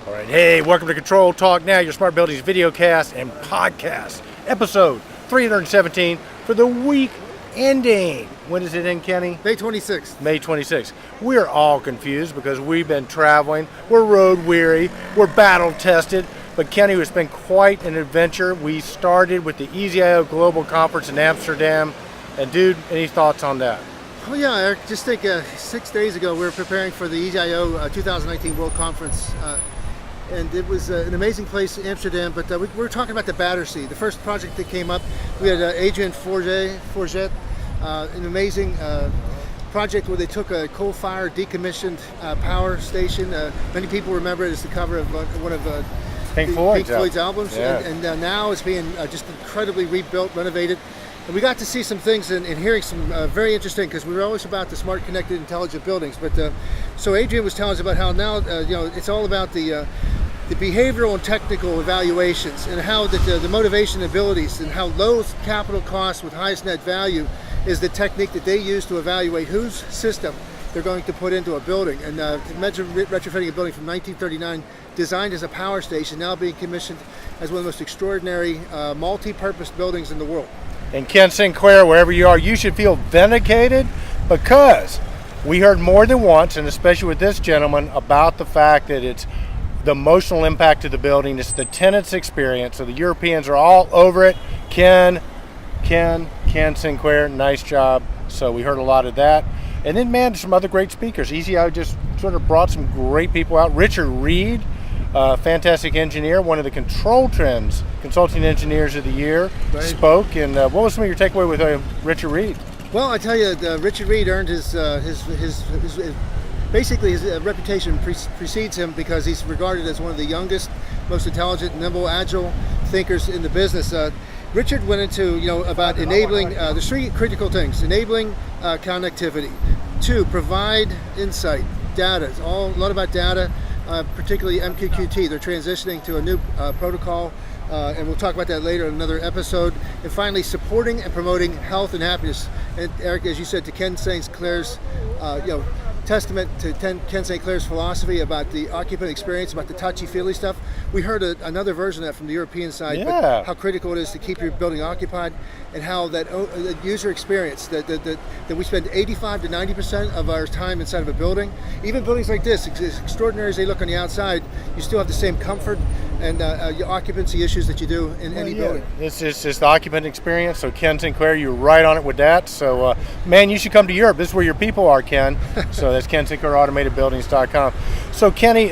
All right, hey, welcome to Control Talk Now, your Smart Buildings videocast and podcast, episode 317 for the week ending. When does it end, Kenny? May 26th. May 26th. We're all confused because we've been traveling, we're road weary, we're battle tested, but Kenny, it's been quite an adventure. We started with the EZIO Global Conference in Amsterdam, and dude, any thoughts on that? Oh yeah, Eric, just think 6 days ago we were preparing for the EZIO 2019 World Conference. And it was an amazing place, Amsterdam, but we were talking about the Battersea. The first project that came up, we had Adrian Forget, an amazing project where they took a coal-fired, decommissioned power station. Many people remember it as the cover of one of Pink Floyd's albums. Yeah. And now it's being just incredibly rebuilt, renovated. And we got to see some things and hearing some very interesting, because we were always about the smart, connected, intelligent buildings. But so Adrian was telling us about how now it's all about the behavioral and technical evaluations, and how the motivation abilities, and how low capital costs with highest net value is the technique that they use to evaluate whose system they're going to put into a building. And imagine retrofitting a building from 1939, designed as a power station, now being commissioned as one of the most extraordinary multi-purpose buildings in the world. And Ken Sinclair, wherever you are, you should feel vindicated, because we heard more than once, and especially with this gentleman, about the fact that it's the emotional impact of the building, it's the tenant's experience. So the Europeans are all over it. Ken Sinclair, nice job. So we heard a lot of that. And then, man, some other great speakers. EZIO just sort of brought some great people out. Richard Reed, fantastic engineer, one of the ControlTrends Consulting Engineers of the Year, right, spoke. And what was some of your takeaway with Richard Reed? Well, I tell you, Richard Reed earned his basically his reputation precedes him, because he's regarded as one of the youngest, most intelligent, nimble, agile thinkers in the business. Richard went into about enabling the three critical things: enabling connectivity, 2, provide insight, data. It's a lot about data. Particularly MQTT. They're transitioning to a new protocol, and we'll talk about that later in another episode. And finally, supporting and promoting health and happiness. And Eric, as you said, to Ken Sinclair's, testament to Ken Sinclair's philosophy about the occupant experience, about the touchy-feely stuff. We heard another version of that from the European side, but how critical it is to keep your building occupied, and how that user experience, that we spend 85 to 90% of our time inside of a building. Even buildings like this, as extraordinary as they look on the outside, you still have the same comfort and your occupancy issues that you do in any building. It's just the occupant experience. So Ken Sinclair, you're right on it with that. So man, you should come to Europe. This is where your people are, Ken. So that's Ken Sinclair, AutomatedBuildings.com. So Kenny,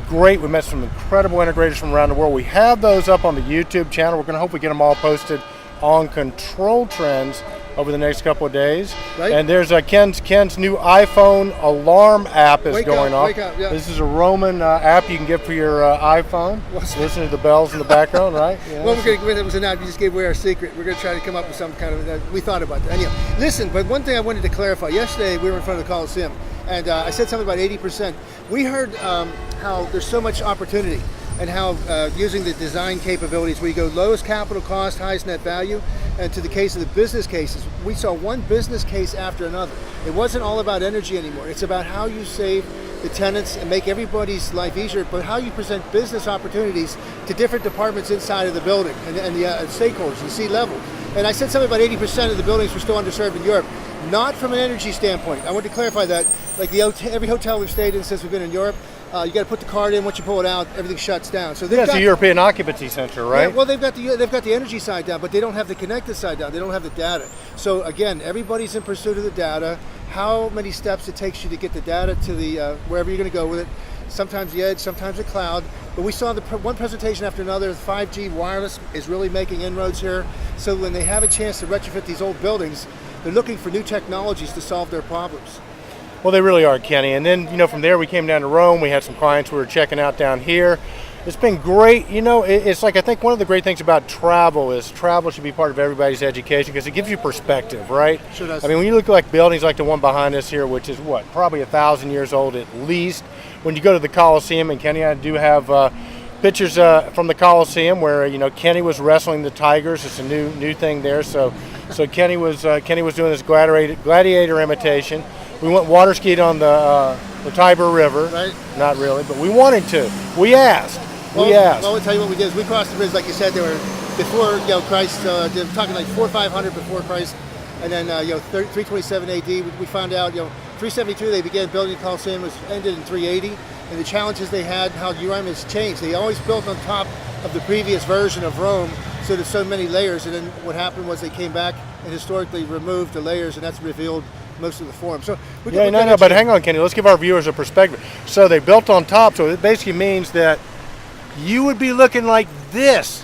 great. We met some incredible integrators from around the world. We have those up on the YouTube channel. We're going to hopefully get them all posted on ControlTrends over the next couple of days. Right. And there's Ken's new iPhone alarm app is going on. Wake up, yeah. This is a Roman app you can get for your iPhone. Listen to the bells in the background, right? Yeah. Well, it was an app. You just gave away our secret. We're going to try to come up with some kind of. We thought about that. Anyway, listen. But one thing I wanted to clarify. Yesterday we were in front of the Coliseum, and I said something about 80%. We heard how there's so much opportunity, and how using the design capabilities, where you go lowest capital cost, highest net value, and to the case of the business cases, we saw one business case after another. It wasn't all about energy anymore. It's about how you save the tenants and make everybody's life easier, but how you present business opportunities to different departments inside of the building and the stakeholders, the C-level. And I said something about 80% of the buildings were still underserved in Europe. Not from an energy standpoint. I want to clarify that. Like every hotel we've stayed in since we've been in Europe, you got to put the card in. Once you pull it out, everything shuts down. So it's a European occupancy center, right? Yeah, well, they've got the energy side down, but they don't have the connected side down. They don't have the data. So again, everybody's in pursuit of the data. How many steps it takes you to get the data to the wherever you're going to go with it. Sometimes the edge, sometimes the cloud. But we saw one presentation after another. 5G wireless is really making inroads here. So when they have a chance to retrofit these old buildings, they're looking for new technologies to solve their problems. Well, they really are, Kenny. And then, from there we came down to Rome. We had some clients we were checking out down here. It's been great. It's like, I think one of the great things about travel is travel should be part of everybody's education, because it gives you perspective, right? Sure does. I mean, when you look at like buildings like the one behind us here, which is probably 1,000 years old at least. When you go to the Coliseum, and Kenny, I do have pictures from the Coliseum where Kenny was wrestling the tigers. It's a new thing there. So Kenny was doing this gladiator imitation. We went water skied on the Tiber River. Right. Not really, but we wanted to. We asked. Well, I'll tell you what we did is we crossed the bridge, like you said, they were before Christ. They were talking like 400 or 500 before Christ, and then 327 AD. We found out 372 they began building the Colosseum, was ended in 380, and the challenges they had, how Rome has changed. They always built on top of the previous version of Rome, so there's so many layers. And then what happened was they came back and historically removed the layers, and that's revealed most of the form. So but hang on, Kenny. Let's give our viewers a perspective. So they built on top, so it basically means that you would be looking like this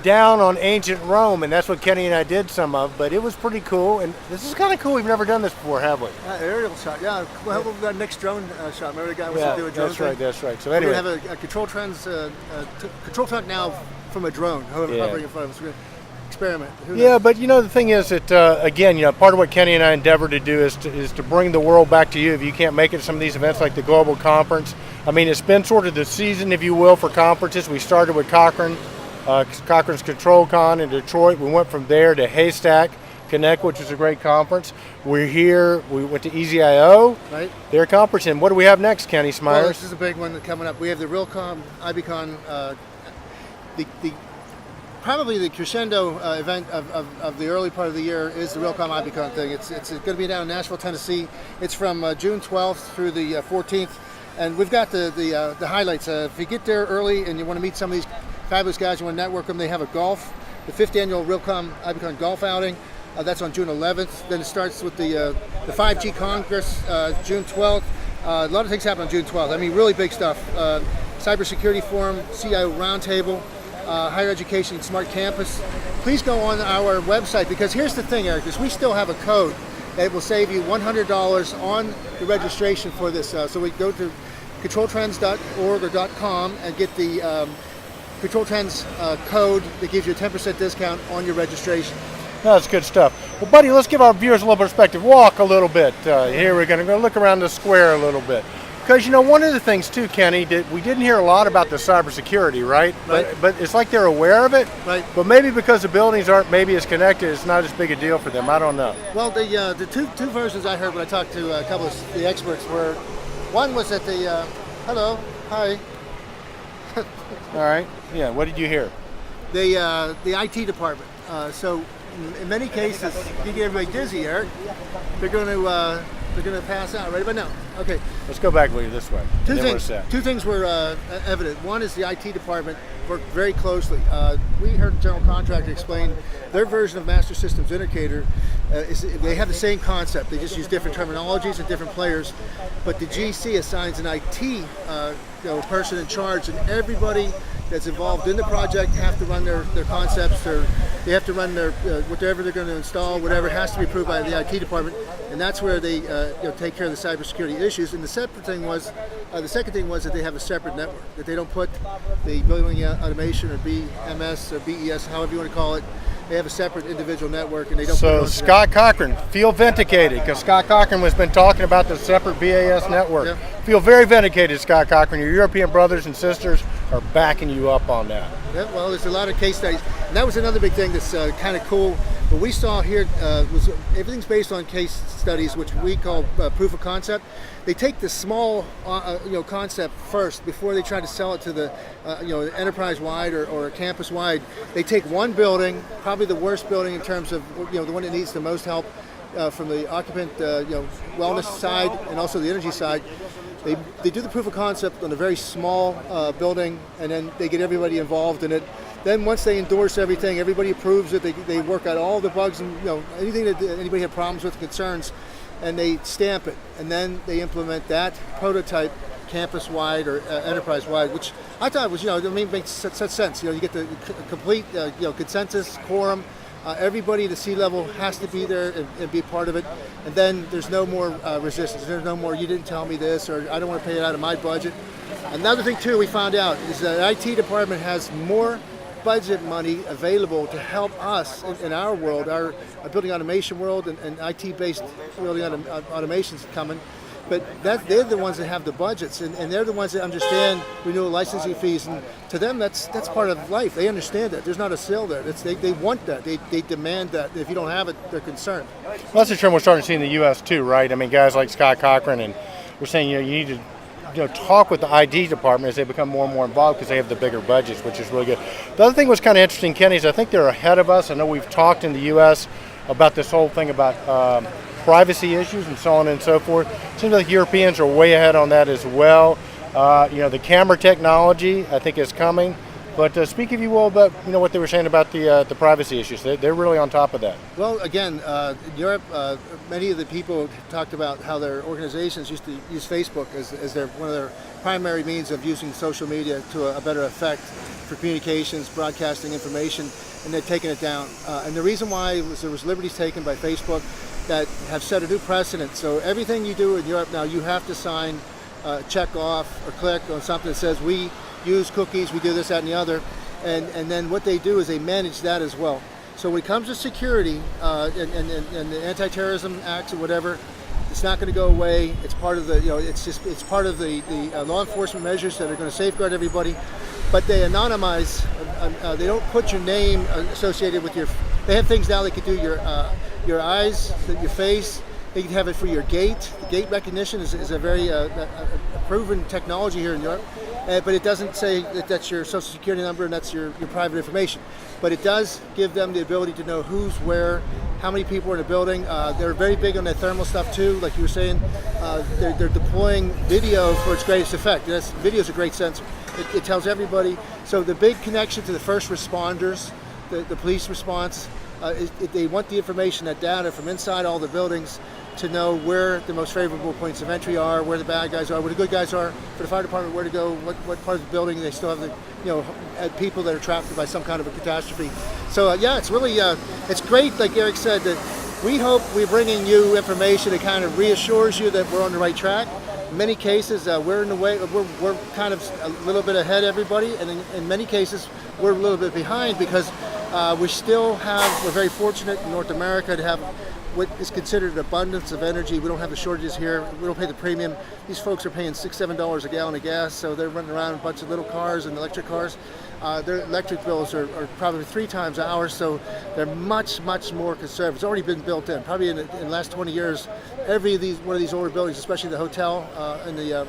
down on ancient Rome, and that's what Kenny and I did some of, but it was pretty cool, and this is kind of cool. We've never done this before, have we? Aerial shot, yeah. Well, we've got Nick's drone shot. Remember the guy was to do a drone thing? That's right. So anyway. We're going to have a ControlTrends control truck now from a drone, hovering in front of us. We're going to experiment. Yeah, but the thing is that, again, part of what Kenny and I endeavor to do is to bring the world back to you. If you can't make it to some of these events like the Global Conference, I mean, it's been sort of the season, if you will, for conferences. We started with Cochrane's ControlCon in Detroit. We went from there to Haystack Connect, which was a great conference. We're here. We went to EZIO, right? Their conference. And what do we have next, Kenny Smyers? Well, this is a big one coming up. We have the Realcomm, IBCon, probably the crescendo event of the early part of the year is the Realcomm IBCon thing. It's going to be down in Nashville, Tennessee. It's from June 12th through the 14th. And we've got the highlights. If you get there early and you want to meet some of these fabulous guys, you want to network them, they have the 5th annual Realcomm IBCon golf outing. That's on June 11th. Then it starts with the 5G Congress, June 12th. A lot of things happen on June 12th. I mean, really big stuff. Cybersecurity Forum, CIO Roundtable, Higher Education and Smart Campus. Please go on our website, because here's the thing, Eric, is we still have a code that will save you $100 on the registration for this. So we go to ControlTrends.org or .com and get the ControlTrends code that gives you a 10% discount on your registration. That's good stuff. Well, buddy, let's give our viewers a little perspective. Walk a little bit. Here we're going to go look around the square a little bit. Because, one of the things, too, Kenny, we didn't hear a lot about the cybersecurity, right? But it's like they're aware of it. Right. But maybe because the buildings aren't maybe as connected, it's not as big a deal for them. I don't know. Well, the two versions I heard when I talked to a couple of the experts were, one was that hello, hi. All right. Yeah, what did you hear? The IT department. So in many cases, you get everybody dizzy, Eric. They're going to pass out right about now. Okay. Let's go back this way. Two things were evident. One is the IT department worked very closely. We heard the general contractor explain their version of Master Systems Indicator. They have the same concept. They just use different terminologies and different players. But the GC assigns an IT person in charge, and everybody that's involved in the project have to run their concepts, or they have to run their whatever they're going to install, whatever has to be approved by the IT department, and that's where they take care of the cybersecurity issues. And the second thing was that they have a separate network, that they don't put the building automation or BMS or BES, however you want to call it. They have a separate individual network, and they don't. So Scott Cochran, feel vindicated, because Scott Cochran has been talking about the separate BAS network. Yeah. Feel very vindicated, Scott Cochran. Your European brothers and sisters are backing you up on that. Yeah, well, there's a lot of case studies, and that was another big thing that's kind of cool. What we saw here was everything's based on case studies, which we call proof of concept. They take the small, concept first before they try to sell it to the, enterprise-wide or campus-wide. They take one building, probably the worst building in terms of, the one that needs the most help from the occupant, wellness side and also the energy side. They do the proof of concept on a very small building, and then they get everybody involved in it. Then once they endorse everything, everybody approves it. They work out all the bugs and anything that anybody had problems with, concerns, and they stamp it. And then they implement that prototype campus-wide or enterprise-wide, which I thought was makes such sense. You get the complete consensus, quorum. Everybody at the C-level has to be there and be part of it. And then there's no more resistance. There's no more, you didn't tell me this, or I don't want to pay it out of my budget. Another thing, too, we found out is that the IT department has more budget money available to help us in our world, our building automation world, and IT-based building automation's coming. but they're the ones that have the budgets, and they're the ones that understand renewal licensing fees, and to them that's part of life. They understand that. There's not a sale there. They want that. They demand that. If you don't have it, they're concerned. Well, that's a trend we're starting to see in the U.S. too, right? I mean, guys like Scott Cochran, and we're saying, you need to talk with the ID department as they become more and more involved because they have the bigger budgets, which is really good. The other thing was kind of interesting, Kenny, is I think they're ahead of us. I know we've talked in the U.S. about this whole thing about privacy issues and so on and so forth. It seems like Europeans are way ahead on that as well. The camera technology, I think, is coming. But speak, if you will, about what they were saying about the privacy issues. They're really on top of that. Well, again, in Europe, many of the people talked about how their organizations used to use Facebook as one of their primary means of using social media to a better effect for communications, broadcasting information, and they've taken it down. And the reason why was there was liberties taken by Facebook that have set a new precedent. So everything you do in Europe now, you have to sign, check off, or click on something that says we use cookies, we do this, that, and the other, and then what they do is they manage that as well. So when it comes to security and the anti-terrorism acts or whatever, it's not going to go away. It's part of the it's part of the law enforcement measures that are going to safeguard everybody. But they anonymize. They don't put your name associated with your. They have things now. They could do your eyes, your face. They can have it for your gait. The gait recognition is a very proven technology here in Europe, but it doesn't say that that's your social security number and that's your private information. But it does give them the ability to know who's where, how many people are in a building. They're very big on that thermal stuff too, like you were saying. They're deploying video for its greatest effect. Video is a great sensor. It tells everybody. So the big connection to the first responders, the police response, they want the information, that data from inside all the buildings to know where the most favorable points of entry are, where the bad guys are, where the good guys are, for the fire department, where to go, what part of the building they still have the people that are trapped by some kind of a catastrophe. So it's really it's great, like Eric said, that we hope we're bringing you information that kind of reassures you that we're on the right track. In many cases, we're in the way. We're kind of a little bit ahead of everybody, and in many cases, we're a little bit behind because we're very fortunate in North America to have what is considered an abundance of energy. We don't have the shortages here. We don't pay the premium. These folks are paying $6, $7 a gallon of gas, so they're running around in a bunch of little cars and electric cars. Their electric bills are probably 3 times ours, so they're much, much more conservative. It's already been built in. Probably in the last 20 years, one of these older buildings, especially the hotel and the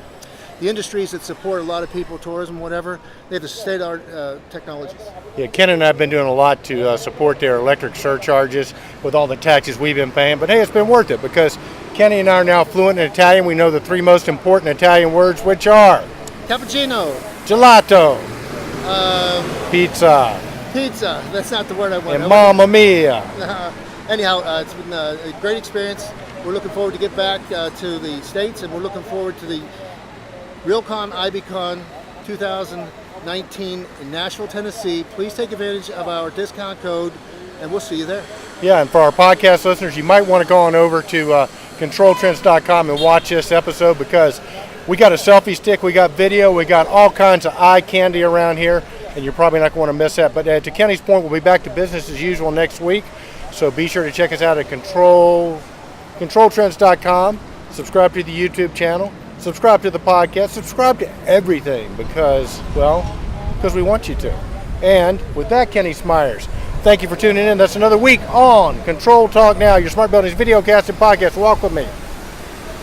industries that support a lot of people, tourism, whatever, they have the state-of-the-art technologies. Yeah, Ken and I have been doing a lot to support their electric surcharges with all the taxes we've been paying. But hey, it's been worth it because Kenny and I are now fluent in Italian. We know the 3 most important Italian words, which are cappuccino, gelato, pizza. Pizza. That's not the word I want. And mamma mia. Anyhow, it's been a great experience. We're looking forward to get back to the States, and we're looking forward to the RealCon IBCon 2019 in Nashville, Tennessee. Please take advantage of our discount code, and we'll see you there. Yeah, and for our podcast listeners, you might want to go on over to ControlTrends.com and watch this episode because we got a selfie stick, we got video, we got all kinds of eye candy around here, and you're probably not going to miss that. But to Kenny's point, we'll be back to business as usual next week. So be sure to check us out at ControlTrends.com. Subscribe to the YouTube channel. Subscribe to the podcast, subscribe to everything because we want you to. And with that, Kenny Smyers, thank you for tuning in. That's another week on Control Talk Now, your smart buildings videocast and podcast. Walk with me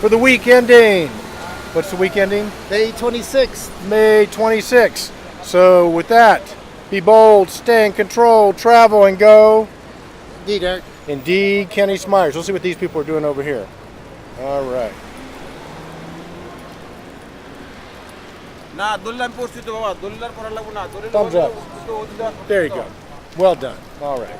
for the week ending. What's the week ending? May 26th. May 26th. So with that, be bold, stay in control, travel and go. Indeed, Eric. Indeed, Kenny Smyers. We'll see what these people are doing over here. All right. Thumbs up. There you go. Well done. All right.